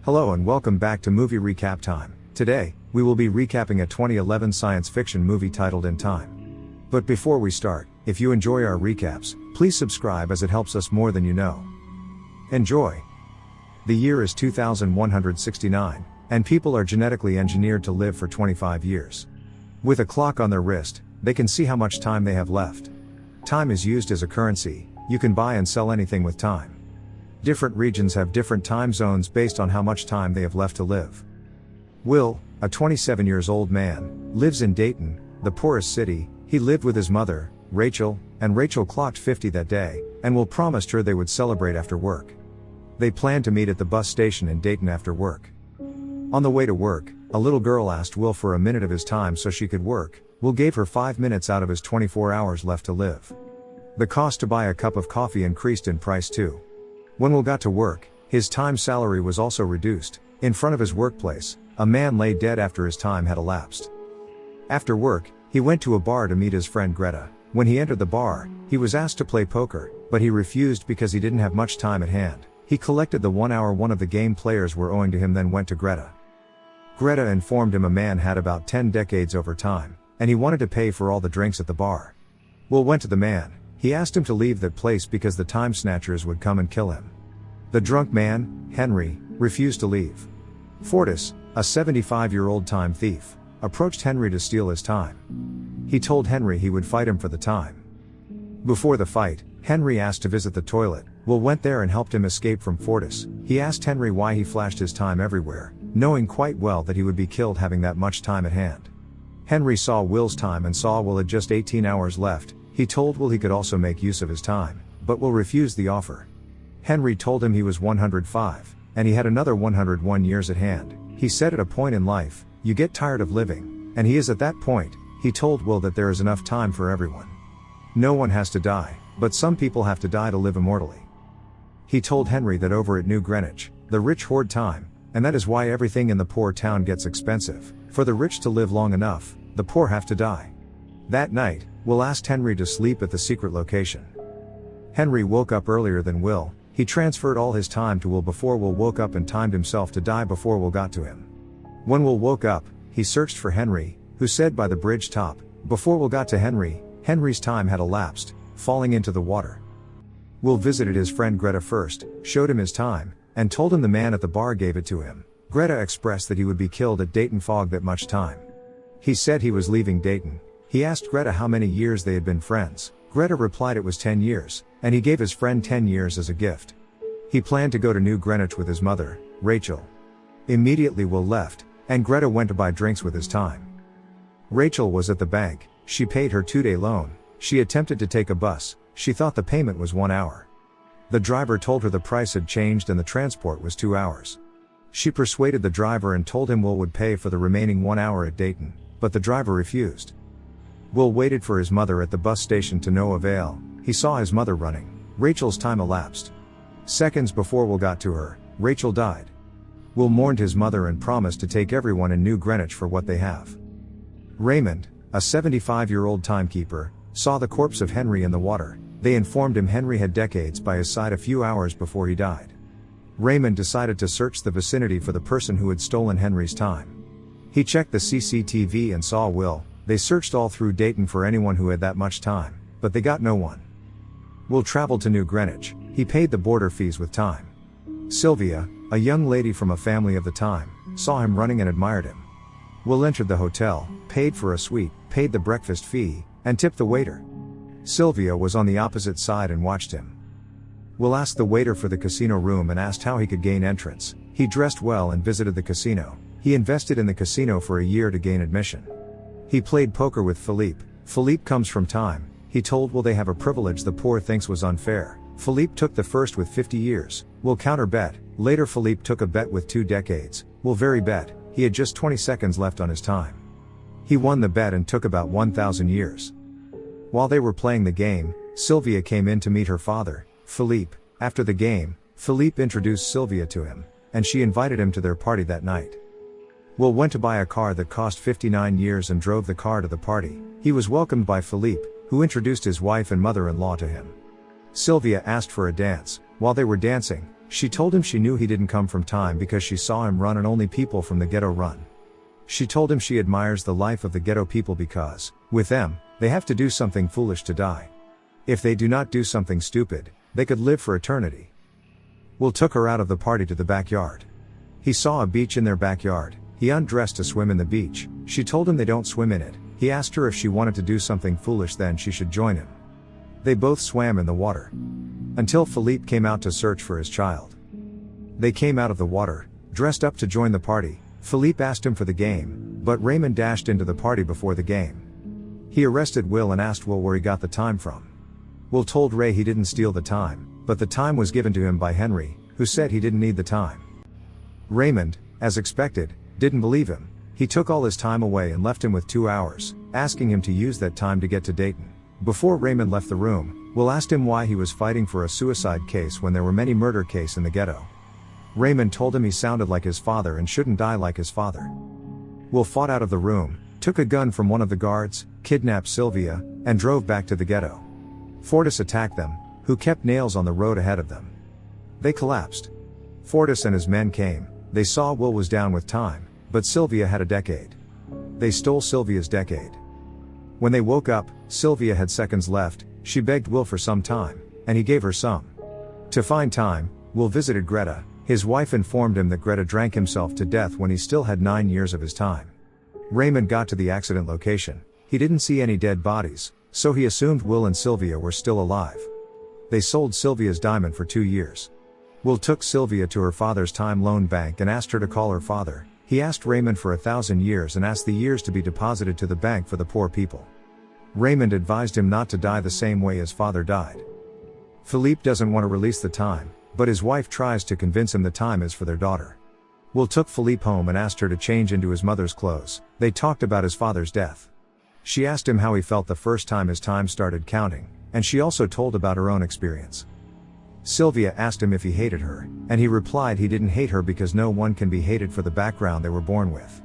Hello and welcome back to Movie Recap Time. Today, we will be recapping a 2011 science fiction movie titled In Time. But before we start, if you enjoy our recaps, please subscribe as it helps us more than you know. Enjoy! The year is 2169, and people are genetically engineered to live for 25 years. With a clock on their wrist, they can see how much time they have left. Time is used as a currency. You can buy and sell anything with time. Different regions have different time zones based on how much time they have left to live. Will, a 27-year-old man, lives in Dayton, the poorest city. He lived with his mother, Rachel, and Rachel clocked 50 that day, and Will promised her they would celebrate after work. They planned to meet at the bus station in Dayton after work. On the way to work, a little girl asked Will for a minute of his time so she could work. Will gave her 5 minutes out of his 24 hours left to live. The cost to buy a cup of coffee increased in price too. When Will got to work, his time salary was also reduced. In front of his workplace, a man lay dead after his time had elapsed. After work, he went to a bar to meet his friend Greta. When he entered the bar, he was asked to play poker, but he refused because he didn't have much time at hand. He collected the 1 hour one of the game players were owing to him, then went to Greta. Greta informed him a man had about 10 decades over time, and he wanted to pay for all the drinks at the bar. Will went to the man. He asked him to leave that place because the time snatchers would come and kill him. The drunk man, Henry, refused to leave. Fortis, a 75-year-old time thief, approached Henry to steal his time. He told Henry he would fight him for the time. Before the fight, Henry asked to visit the toilet. Will went there and helped him escape from Fortis. He asked Henry why he flashed his time everywhere, knowing quite well that he would be killed having that much time at hand. Henry saw Will's time and saw Will had just 18 hours left. He told Will he could also make use of his time, but Will refused the offer. Henry told him he was 105, and he had another 101 years at hand. He said at a point in life, you get tired of living, and he is at that point. He told Will that there is enough time for everyone. No one has to die, but some people have to die to live immortally. He told Henry that over at New Greenwich, the rich hoard time, and that is why everything in the poor town gets expensive. For the rich to live long enough, the poor have to die. That night, Will asked Henry to sleep at the secret location. Henry woke up earlier than Will. He transferred all his time to Will before Will woke up and timed himself to die before Will got to him. When Will woke up, he searched for Henry, who said by the bridge top. Before Will got to Henry, Henry's time had elapsed, falling into the water. Will visited his friend Greta first, showed him his time, and told him the man at the bar gave it to him. Greta expressed that he would be killed at Dayton Fog that much time. He said he was leaving Dayton. He asked Greta how many years they had been friends. Greta replied it was 10 years, and he gave his friend 10 years as a gift. He planned to go to New Greenwich with his mother, Rachel. Immediately Will left, and Greta went to buy drinks with his time. Rachel was at the bank. She paid her 2-day loan. She attempted to take a bus. She thought the payment was 1 hour. The driver told her the price had changed and the transport was 2 hours. She persuaded the driver and told him Will would pay for the remaining 1 hour at Dayton, but the driver refused. Will waited for his mother at the bus station to no avail. He saw his mother running. Rachel's time elapsed. Seconds before Will got to her, Rachel died. Will mourned his mother and promised to take everyone in New Greenwich for what they have. Raymond, a 75-year-old timekeeper, saw the corpse of Henry in the water. They informed him Henry had decades by his side a few hours before he died. Raymond decided to search the vicinity for the person who had stolen Henry's time. He checked the CCTV and saw Will. They searched all through Dayton for anyone who had that much time, but they got no one. Will traveled to New Greenwich. He paid the border fees with time. Sylvia, a young lady from a family of the time, saw him running and admired him. Will entered the hotel, paid for a suite, paid the breakfast fee, and tipped the waiter. Sylvia was on the opposite side and watched him. Will asked the waiter for the casino room and asked how he could gain entrance. He dressed well and visited the casino. He invested in the casino for a year to gain admission. He played poker with Philippe. Philippe comes from time. He told Will they have a privilege the poor thinks was unfair. Philippe took the first with 50 years. Will counter bet. Later Philippe took a bet with 2 decades. Will very bet. He had just 20 seconds left on his time. He won the bet and took about 1,000 years. While they were playing the game, Sylvia came in to meet her father, Philippe. After the game, Philippe introduced Sylvia to him, and she invited him to their party that night. Will went to buy a car that cost 59 years and drove the car to the party. He was welcomed by Philippe, who introduced his wife and mother-in-law to him. Sylvia asked for a dance. While they were dancing, She told him she knew he didn't come from time because she saw him run and only people from the ghetto run. She told him she admires the life of the ghetto people because, with them, they have to do something foolish to die. If they do not do something stupid, they could live for eternity. Will took her out of the party to the backyard. He saw a beach in their backyard. He undressed to swim in the beach. She told him they don't swim in it. He asked her if she wanted to do something foolish, then she should join him. They both swam in the water. Until Philippe came out to search for his child. They came out of the water, dressed up to join the party. Philippe asked him for the game, but Raymond dashed into the party before the game. He arrested Will and asked Will where he got the time from. Will told Ray he didn't steal the time, but the time was given to him by Henry, who said he didn't need the time. Raymond, as expected, didn't believe him. He took all his time away and left him with 2 hours, asking him to use that time to get to Dayton. Before Raymond left the room, Will asked him why he was fighting for a suicide case when there were many murder cases in the ghetto. Raymond told him he sounded like his father and shouldn't die like his father. Will fought out of the room, took a gun from one of the guards, kidnapped Sylvia, and drove back to the ghetto. Fortis attacked them, who kept nails on the road ahead of them. They collapsed. Fortis and his men came. They saw Will was down with time, but Sylvia had a decade. They stole Sylvia's decade. When they woke up, Sylvia had seconds left. She begged Will for some time, and he gave her some. To find time, Will visited Greta. His wife informed him that Greta drank himself to death when he still had 9 years of his time. Raymond got to the accident location. He didn't see any dead bodies, so he assumed Will and Sylvia were still alive. They sold Sylvia's diamond for 2 years. Will took Sylvia to her father's time loan bank and asked her to call her father. He asked Raymond for 1,000 years and asked the years to be deposited to the bank for the poor people. Raymond advised him not to die the same way his father died. Philippe doesn't want to release the time, but his wife tries to convince him the time is for their daughter. Will took Philippe home and asked her to change into his mother's clothes. They talked about his father's death. She asked him how he felt the first time his time started counting, and she also told about her own experience. Sylvia asked him if he hated her, and he replied he didn't hate her because no one can be hated for the background they were born with.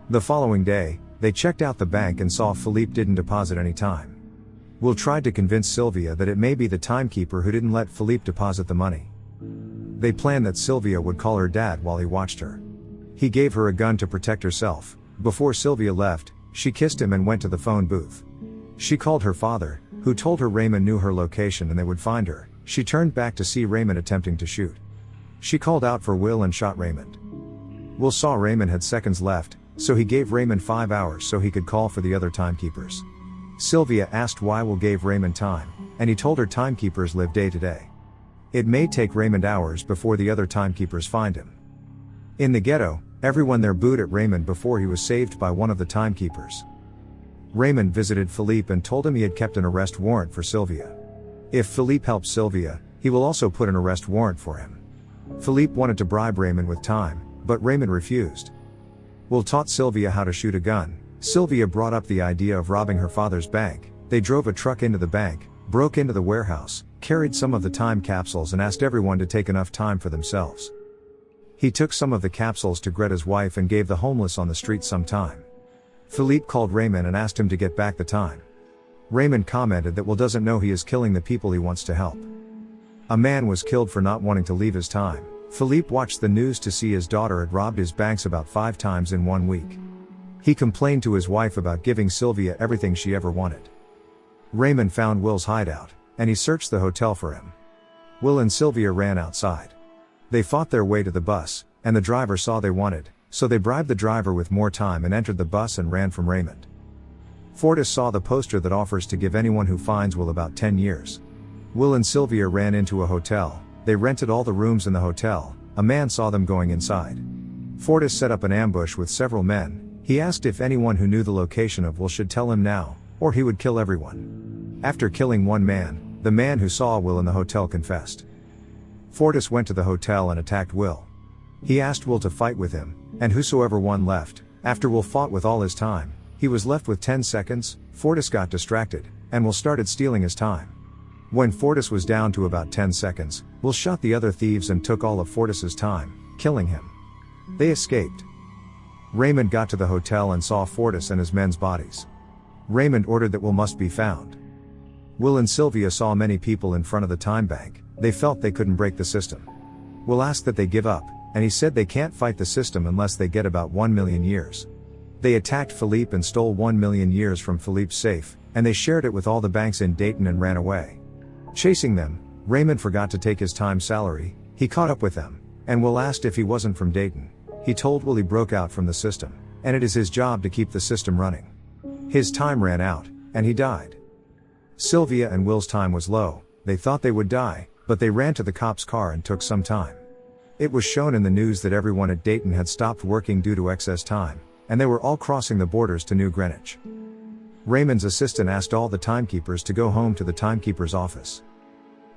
The following day, they checked out the bank and saw Philippe didn't deposit any time. Will tried to convince Sylvia that it may be the timekeeper who didn't let Philippe deposit the money. They planned that Sylvia would call her dad while he watched her. He gave her a gun to protect herself. Before Sylvia left, she kissed him and went to the phone booth. She called her father, who told her Raymond knew her location and they would find her. She turned back to see Raymond attempting to shoot. She called out for Will and shot Raymond. Will saw Raymond had seconds left, so he gave Raymond 5 hours so he could call for the other timekeepers. Sylvia asked why Will gave Raymond time, and he told her timekeepers live day to day. It may take Raymond hours before the other timekeepers find him. In the ghetto, everyone there booed at Raymond before he was saved by one of the timekeepers. Raymond visited Philippe and told him he had kept an arrest warrant for Sylvia. If Philippe helps Sylvia, he will also put an arrest warrant for him. Philippe wanted to bribe Raymond with time, but Raymond refused. Will taught Sylvia how to shoot a gun. Sylvia brought up the idea of robbing her father's bank. They drove a truck into the bank, broke into the warehouse, carried some of the time capsules and asked everyone to take enough time for themselves. He took some of the capsules to Greta's wife and gave the homeless on the street some time. Philippe called Raymond and asked him to get back the time. Raymond commented that Will doesn't know he is killing the people he wants to help. A man was killed for not wanting to leave his time. Philippe watched the news to see his daughter had robbed his banks about 5 times in 1 week. He complained to his wife about giving Sylvia everything she ever wanted. Raymond found Will's hideout, and he searched the hotel for him. Will and Sylvia ran outside. They fought their way to the bus, and the driver saw they wanted, so they bribed the driver with more time and entered the bus and ran from Raymond. Fortis saw the poster that offers to give anyone who finds Will about 10 years. Will and Sylvia ran into a hotel. They rented all the rooms in the hotel. A man saw them going inside. Fortis set up an ambush with several men. He asked if anyone who knew the location of Will should tell him now, or he would kill everyone. After killing one man, the man who saw Will in the hotel confessed. Fortis went to the hotel and attacked Will. He asked Will to fight with him, and whosoever won left. After Will fought with all his time, he was left with 10 seconds. Fortis got distracted, and Will started stealing his time. When Fortis was down to about 10 seconds, Will shot the other thieves and took all of Fortis's time, killing him. They escaped. Raymond got to the hotel and saw Fortis and his men's bodies. Raymond ordered that Will must be found. Will and Sylvia saw many people in front of the time bank. They felt they couldn't break the system. Will asked that they give up, and he said they can't fight the system unless they get about 1 million years. They attacked Philippe and stole 1 million years from Philippe's safe, and they shared it with all the banks in Dayton and ran away. Chasing them, Raymond forgot to take his time salary. He caught up with them, and Will asked if he wasn't from Dayton. He told Will he broke out from the system, and it is his job to keep the system running. His time ran out, and he died. Sylvia and Will's time was low. They thought they would die, but they ran to the cop's car and took some time. It was shown in the news that everyone at Dayton had stopped working due to excess time, and they were all crossing the borders to New Greenwich. Raymond's assistant asked all the timekeepers to go home to the timekeeper's office.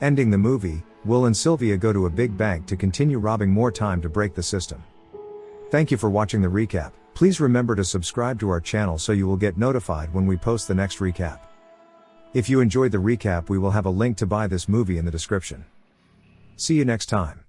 Ending the movie, Will and Sylvia go to a big bank to continue robbing more time to break the system. Thank you for watching the recap. Please remember to subscribe to our channel so you will get notified when we post the next recap. If you enjoyed the recap, we will have a link to buy this movie in the description. See you next time.